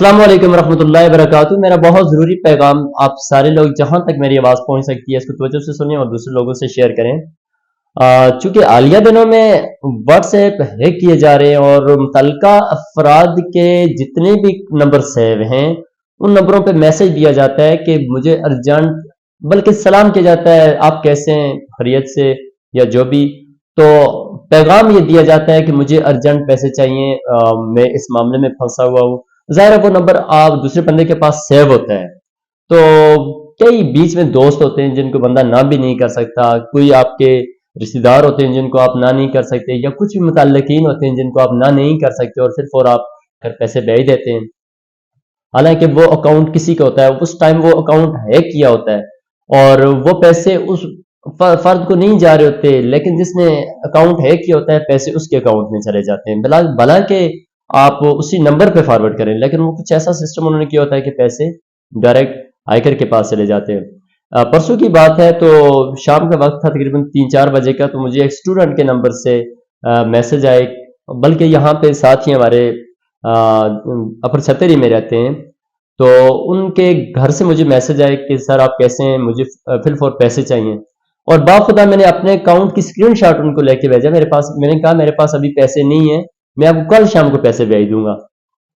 السلام علیکم ورحمۃ اللہ وبرکاتہ۔ میرا بہت ضروری پیغام آپ سارے لوگ جہاں تک میری آواز پہنچ سکتی ہے اس کو توجہ سے سنیں اور دوسرے لوگوں سے شیئر کریں۔ چونکہ حالیہ دنوں میں واٹس ایپ ہیک کیے جا رہے ہیں اور متعلقہ افراد کے جتنے بھی نمبر سیو ہیں ان نمبروں پہ میسج دیا جاتا ہے کہ مجھے ارجنٹ، بلکہ سلام کیا جاتا ہے آپ کیسے ہیں، خیریت سے یا جو بھی، تو پیغام یہ دیا جاتا ہے کہ مجھے ارجنٹ پیسے چاہیے، میں اس معاملے میں پھنسا ہوا ہوں۔ ظاہر ہے وہ نمبر آپ دوسرے بندے کے پاس سیو ہوتا ہے، تو کئی بیچ میں دوست ہوتے ہیں جن کو بندہ نہ بھی نہیں کر سکتا، کوئی آپ کے رشتہ دار ہوتے ہیں جن کو آپ نہ نہیں کر سکتے، یا کچھ بھی متعلقین ہوتے ہیں جن کو آپ نہ نہیں کر سکتے اور صرف اور آپ کر پیسے بھیج دیتے ہیں، حالانکہ وہ اکاؤنٹ کسی کا ہوتا ہے، اس ٹائم وہ اکاؤنٹ ہیک کیا ہوتا ہے اور وہ پیسے اس فرد کو نہیں جا رہے ہوتے، لیکن جس نے اکاؤنٹ ہیک کیا ہوتا ہے پیسے اس کے اکاؤنٹ میں چلے جاتے ہیں، بلا کہ آپ اسی نمبر پہ فارورڈ کریں، لیکن وہ کچھ ایسا سسٹم انہوں نے کیا ہوتا ہے کہ پیسے ڈائریکٹ ہائیکر کے پاس چلے جاتے ہیں۔ پرسوں کی بات ہے تو شام کا وقت تھا، تقریباً 3-4 بجے کا، تو مجھے ایک اسٹوڈنٹ کے نمبر سے میسج آئے، بلکہ یہاں پہ ساتھ ہی ہمارے اپر چھتری میں رہتے ہیں، تو ان کے گھر سے مجھے میسج آئے کہ سر آپ کیسے ہیں، مجھے فل فور پیسے چاہیے، اور باخدا میں نے اپنے اکاؤنٹ کی اسکرین شاٹ ان کو لے کے بھیجا، میرے پاس، میں نے کہا میرے پاس ابھی پیسے نہیں ہیں، میں آپ کو کل شام کو پیسے بھیج دوں گا۔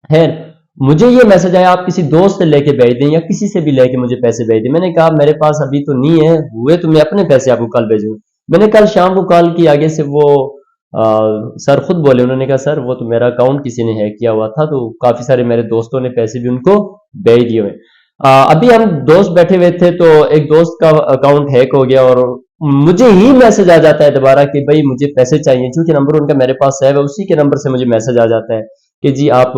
خیر، مجھے یہ میسج آیا آپ کسی دوست سے لے کے بھیج دیں یا کسی سے بھی لے کے مجھے پیسے بھیج دیں، میں نے کہا میرے پاس ابھی تو نہیں ہے، ہوئے تو میں اپنے پیسے آپ کو کل بھیجوں۔ میں نے کل شام کو کال کی، آگے سے وہ سر خود بولے، انہوں نے کہا سر وہ تو میرا اکاؤنٹ کسی نے ہیک کیا ہوا تھا، تو کافی سارے میرے دوستوں نے پیسے بھی ان کو بھیج دیے ہوئے۔ ابھی ہم دوست بیٹھے ہوئے تھے تو ایک دوست کا اکاؤنٹ ہیک ہو گیا اور مجھے ہی میسج آ جاتا ہے دوبارہ کہ بھائی مجھے پیسے چاہیے، چونکہ نمبر ان کا میرے پاس سیو ہے، اسی کے نمبر سے مجھے میسج آ جاتا ہے کہ جی آپ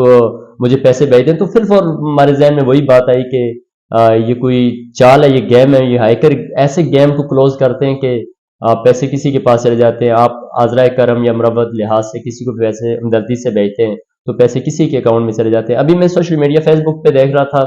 مجھے پیسے بھیج دیں۔ تو پھر ہمارے ذہن میں وہی بات آئی کہ یہ کوئی چال ہے، یہ گیم ہے، یہ ہائیکر ایسے گیم کو کلوز کرتے ہیں کہ پیسے کسی کے پاس چلے جاتے ہیں، آپ آذرائے کرم یا مربت لحاظ سے کسی کو پیسے ہمدردی سے بھیجتے ہیں تو پیسے کسی کے اکاؤنٹ میں چلے جاتے ہیں۔ ابھی میں سوشل میڈیا فیس بک پہ دیکھ رہا تھا،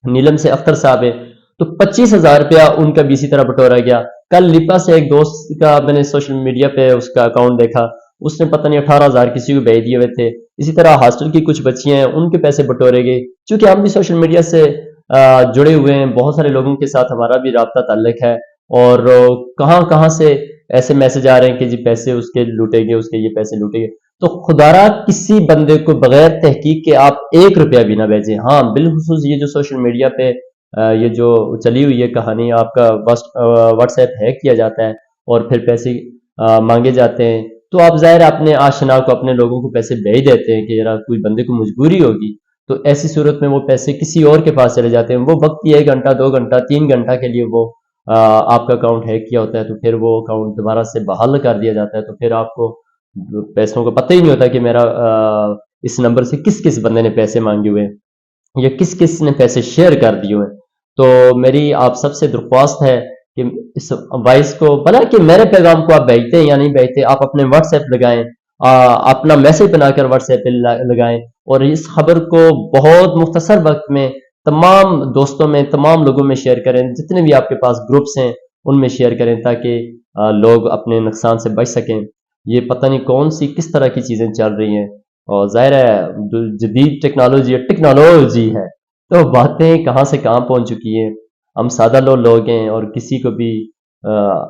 نیلم سے اختر صاحب ہے، تو 25,000 روپیہ ان کا بھی اسی طرح بٹورا گیا۔ کل لپا سے ایک دوست کا میں نے سوشل میڈیا پہ اس کا اکاؤنٹ دیکھا، اس نے پتہ نہیں 18,000 کسی کو بھیج دیے ہوئے تھے۔ اسی طرح ہاسٹل کی کچھ بچیاں ہیں، ان کے پیسے بٹورے گئے، چونکہ ہم بھی سوشل میڈیا سے جڑے ہوئے ہیں، بہت سارے لوگوں کے ساتھ ہمارا بھی رابطہ تعلق ہے، اور کہاں کہاں سے ایسے میسج آ رہے ہیں کہ جی پیسے اس کے لوٹے گئے، اس کے یہ پیسے لوٹے گئے۔ تو خدا را کسی بندے کو بغیر تحقیق کے آپ 1 روپیہ بھی نہ بھیجیں۔ ہاں بالخصوص یہ جو سوشل میڈیا پہ یہ جو چلی ہوئی ہے کہانی، آپ کا واٹس ایپ ہیک کیا جاتا ہے اور پھر پیسے مانگے جاتے ہیں، تو آپ ظاہر اپنے آشنا کو، اپنے لوگوں کو پیسے بھیج دیتے ہیں کہ ذرا کوئی بندے کو مجبوری ہوگی، تو ایسی صورت میں وہ پیسے کسی اور کے پاس چلے جاتے ہیں۔ وہ وقت 1 گھنٹہ 2 گھنٹہ 3 گھنٹہ کے لیے وہ آپ کا اکاؤنٹ ہیک کیا ہوتا ہے، تو پھر وہ اکاؤنٹ دوبارہ سے بحال کر دیا جاتا ہے، تو پھر آپ کو پیسوں کا پتہ ہی نہیں ہوتا کہ میرا اس نمبر سے کس کس بندے نے پیسے مانگے ہوئے ہیں یا کس کس نے پیسے شیئر کر دیے ہوئے ہیں۔ تو میری آپ سب سے درخواست ہے کہ اس وائس کو، بلا کہ میرے پیغام کو آپ بھیجتے ہیں یا نہیں بھیجتے، آپ اپنے واٹس ایپ لگائیں، اپنا میسج بنا کر واٹس ایپ پہ لگائیں، اور اس خبر کو بہت مختصر وقت میں تمام دوستوں میں، تمام لوگوں میں شیئر کریں، جتنے بھی آپ کے پاس گروپس ہیں ان میں شیئر کریں، تاکہ لوگ اپنے نقصان سے بچ سکیں۔ یہ پتہ نہیں کون سی کس طرح کی چیزیں چل رہی ہیں، اور ظاہر ہے جدید ٹیکنالوجی ہے، تو باتیں کہاں سے کہاں پہنچ چکی ہیں۔ ہم سادہ لوگ ہیں، اور کسی کو بھی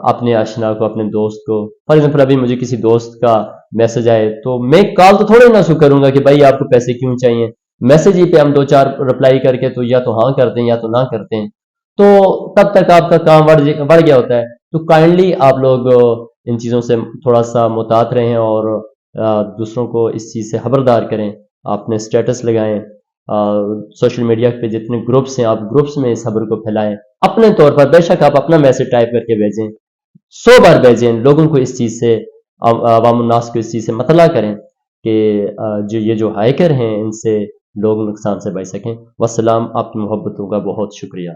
اپنے آشنا کو، اپنے دوست کو، فار ایگزامپل ابھی مجھے کسی دوست کا میسج آئے تو میں کال تو تھوڑے نہ کروں گا کہ بھائی آپ کو پیسے کیوں چاہیے، میسج ہی پہ ہم 2-4 رپلائی کر کے تو یا تو ہاں کرتے ہیں یا تو نہ کرتے ہیں، تو تب تک آپ کا کام بڑھ گیا ہوتا ہے۔ تو کائنڈلی آپ لوگ ان چیزوں سے تھوڑا سا محتاط رہیں، اور دوسروں کو اس چیز سے خبردار کریں، اپنے سٹیٹس لگائیں، سوشل میڈیا پہ جتنے گروپس ہیں آپ گروپس میں اس خبر کو پھیلائیں، اپنے طور پر بے شک آپ اپنا میسج ٹائپ کر کے بھیجیں، 100 بار بھیجیں، لوگوں کو اس چیز سے، عوام الناس کو اس چیز سے مطلع کریں کہ یہ جو ہائیکر ہیں ان سے لوگ نقصان سے بچ سکیں۔ والسلام، آپ کی محبتوں کا بہت شکریہ۔